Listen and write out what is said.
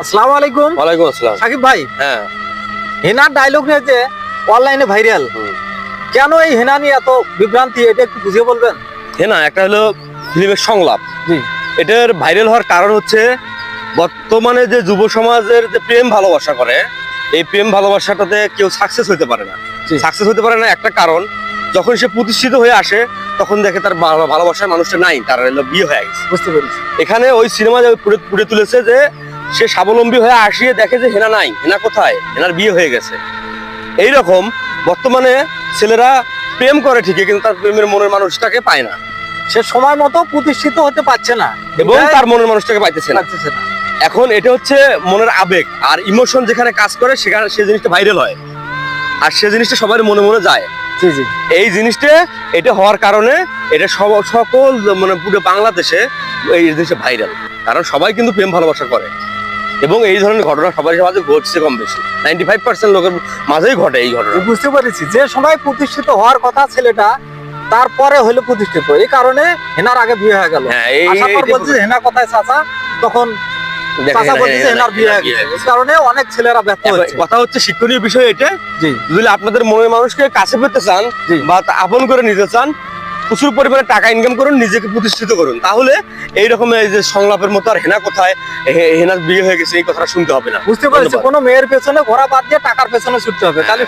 আসসালামু আলাইকুম। ওয়ালাইকুম আসসালাম। সাকিব ভাই, হ্যাঁ, হেনার ডায়লগ নিয়ে যে অনলাইনে ভাইরাল, কেন এই হেনা নিয়ে এত বিভ্রান্তি, এটা একটু বুঝিয়ে বলবেন? হেনা একটা হলো ফিল্মের সংলাপ। জি এটার ভাইরাল হওয়ার কারণ হচ্ছে বর্তমানে যে যুব সমাজের যে প্রেম ভালোবাসা করে, এই প্রেম ভালোবাসাটাতে কেউ সাকসেস হতে পারে না। জি। সাকসেস হতে পারে না একটা কারণ, যখন সে প্রতিষ্ঠিত হয়ে আসে তখন দেখে তার ভালোবাসার মানুষটা নাই, তার হলো বিয়ে হয়ে গেছে। বুঝতে পেরেছি। এখানে ওই সিনেমা পুড়ে তুলেছে যে সে স্বাবলম্বী হয়ে আসিয়ে দেখে যে হেনা নাই, হেনা কোথায়, হেনার বিয়ে হয়ে গেছে। এইরকম বর্তমানে ছেলেরা প্রেম করে ঠিকই, কিন্তু তার প্রেমের মনের মানুষটাকে পায় না সে সময় মতো প্রতিষ্ঠিত হতে পারছে না এবং তার মনের মানুষটাকে পাইতেছে না। পারতেছে না। এখন এটা হচ্ছে মনের আবেগ আর ইমোশন যেখানে কাজ করে সেখানে সে জিনিসটা ভাইরাল হয়, আর সে জিনিসটা সবার মনে মনে যায়। জি জি। এই জিনিসটা এটা হওয়ার কারণে এটা সকল মানে পুরো বাংলাদেশে এই জিনিসটা ভাইরাল, কারণ সবাই কিন্তু প্রেম ভালোবাসা করে এবং এই ধরনের ঘটনা সবার মাঝে ঘটছে কম বেশি। 95% লোকের মাঝেই ঘটে এই ঘটনা। বুঝতে পেরেছি, যে সময় প্রতিষ্ঠিত হওয়ার কথা ছেলেটা তারপরে হলো প্রতিষ্ঠিত, এই কারণে হেনার আগে বিয়ে হয়ে গেল। হ্যাঁ, আসার পর বলছে যে হেনা কোথায় চাচা, তখন চাচা বলছে যে হেনার বিয়ে হয়ে গেছে। এই কারণে অনেক ছেলেরা ব্যর্থ হচ্ছে। কথা হচ্ছে শিক্ষণীয় বিষয় এটা। জি যদি আপনাদের মনের মানুষকে কাছে পেতে চান জি। বা আপন করে নিতে চান, প্রচুর পরিমাণে টাকা ইনকাম করুন, নিজেকে প্রতিষ্ঠিত করুন, তাহলে এইরকম এই যে সংলাপের মতো আর হেনা কোথায়, হেনার বিয়ে হয়ে গেছে এই কথাটা শুনতে হবে না। বুঝতে পেরেছি, ধন্যবাদ। কোনো মেয়ের পেছনে ঘোরা বাদ দিয়ে টাকার পেছনে ছুটতে হবে, তাহলে